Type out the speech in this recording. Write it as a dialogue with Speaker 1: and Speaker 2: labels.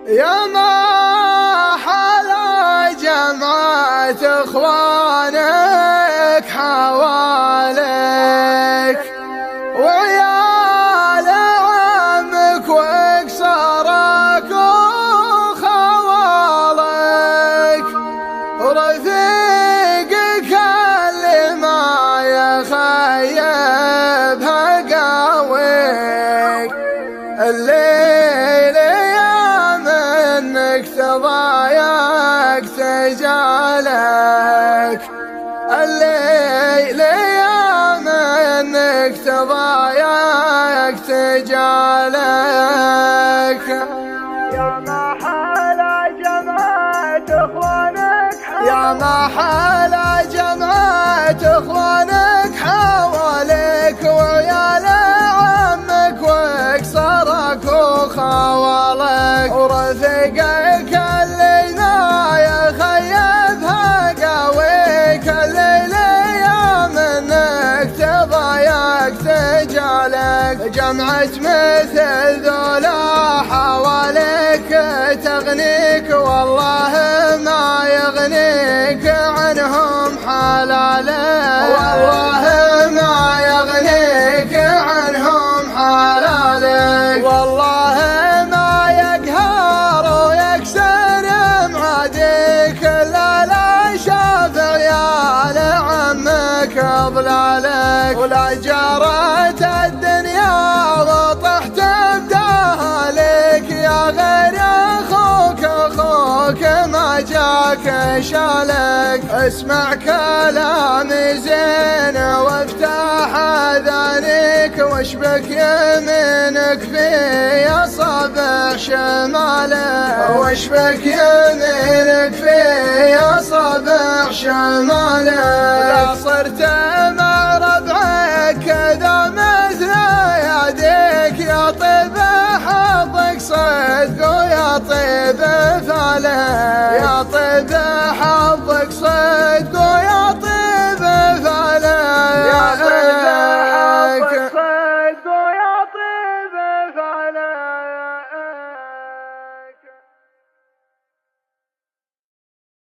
Speaker 1: يا ما حلا جمعة اخوانك حواليك، وعيال عمك واكسارك وخوالك، ورفيقك اللي ما يخيبها قاويك. الليل تضايق تجالك، الليل يا منك تضايق تجالك.
Speaker 2: يا ما حلا جمعة اخوانك
Speaker 1: يا ما حلا جمعة اخوانك حواليك، وعيال عمك واكسرك وخوالك، ورفيقك اللي ما يخيبها قاويك. الليل يا منك تضايق تجالك، جمعة مثل ذولا حواليك تغنيك، والله ما يغنيك عنهم حلالك، والله ما يغنيك عنهم حلالك، والله ما يقهر ويكسر معاديك. لا لا شاف عيال عمك اضلالك، ولا جارت الدنيا وطحت بدهالك. يا غير اخوك ما جاك شالك، اسمع كلامي زين وافتح اذانك، واشبك يمينك في اصابع شمالك، واشبك يمينك في اصابع شمالك. لا صرت مع ربعك كذا مثل يديك، يا طيب حظك صدق ويا طيب فالك.